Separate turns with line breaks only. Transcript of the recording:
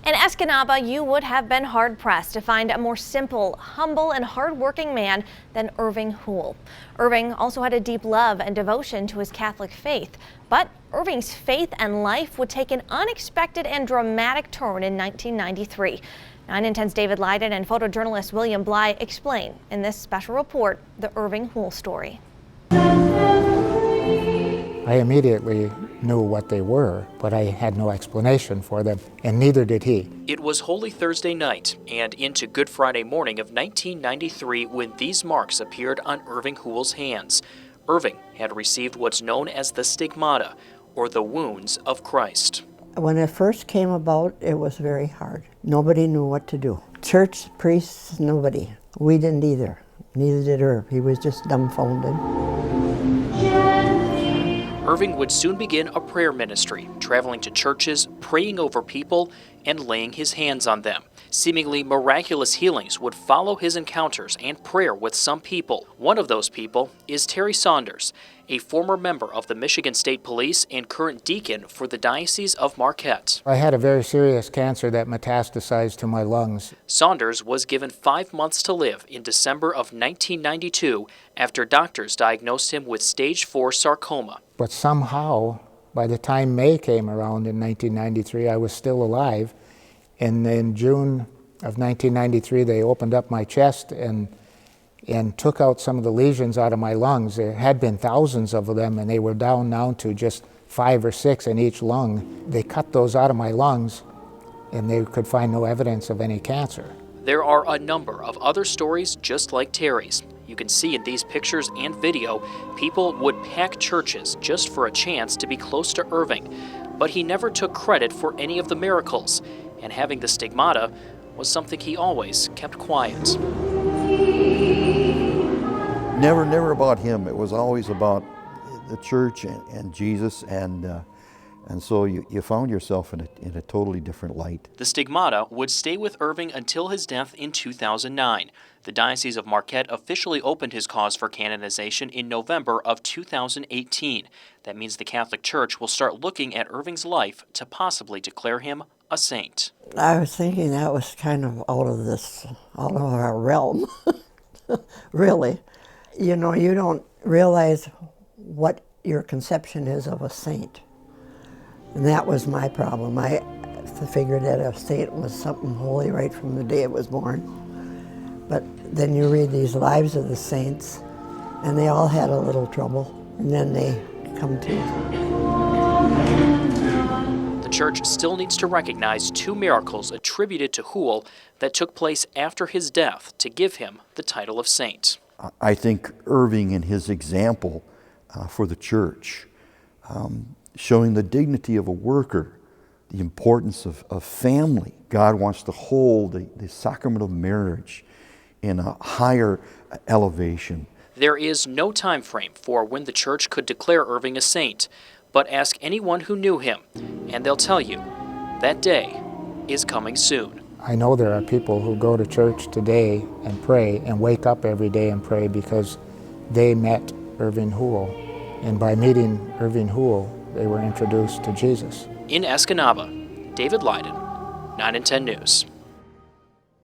In Escanaba, you would have been hard-pressed to find a more simple, humble, and hard-working man than Irving Houle. Irving also had a deep love and devotion to his Catholic faith, but Irving's faith and life would take an unexpected and dramatic turn in 1993. 9 on 10's David Leiden and photojournalist William Bly explain in this special report the Irving Houle story.
I immediately knew what they were, but I had no explanation for them, and neither did he.
It was Holy Thursday night and into Good Friday morning of 1993 when these marks appeared on Irving Houle's hands. Irving had received what's known as the stigmata, or the wounds of Christ.
When it first came about, it was very hard. Nobody knew what to do. Church, priests, nobody. We didn't either. Neither did Irv. He was just dumbfounded.
Irving would soon begin a prayer ministry, traveling to churches, praying over people, and laying his hands on them. Seemingly miraculous healings would follow his encounters and prayer with some people. One of those people is Terry Saunders, a former member of the Michigan State Police and current deacon for the Diocese of Marquette.
I had a very serious cancer that metastasized to my lungs.
Saunders was given 5 months to live in December of 1992 after doctors diagnosed him with stage 4 sarcoma.
But somehow, by the time May came around in 1993, I was still alive. And in June of 1993, they opened up my chest and took out some of the lesions out of my lungs. There had been thousands of them, and they were down now to just 5 or 6 in each lung. They cut those out of my lungs, and they could find no evidence of any cancer.
There are a number of other stories just like Terry's. You can see in these pictures and video, people would pack churches just for a chance to be close to Irving. But he never took credit for any of the miracles, and having the stigmata was something he always kept quiet.
Never about him. It was always about the church and Jesus, and so you found yourself in a totally different light.
The stigmata would stay with Irving until his death in 2009. The Diocese of Marquette officially opened his cause for canonization in November of 2018. That means the Catholic Church will start looking at Irving's life to possibly declare him a saint.
I was thinking that was kind of out of our realm, really. You know, you don't realize what your conception is of a saint. And that was my problem. I figured that a saint was something holy right from the day it was born. But then you read these lives of the saints, and they all had a little trouble, and then they come to.
The church still needs to recognize 2 miracles attributed to Houle that took place after his death to give him the title of saint.
I think Irving and his example for the church, showing the dignity of a worker, the importance of family. God wants to hold the sacrament of marriage in a higher elevation.
There is no time frame for when the church could declare Irving a saint, but ask anyone who knew him, and they'll tell you that day is coming soon.
I know there are people who go to church today and pray and wake up every day and pray because they met Irving Houle. And by meeting Irving Houle, they were introduced to Jesus.
In Escanaba, David Leiden, 9 on 10 News.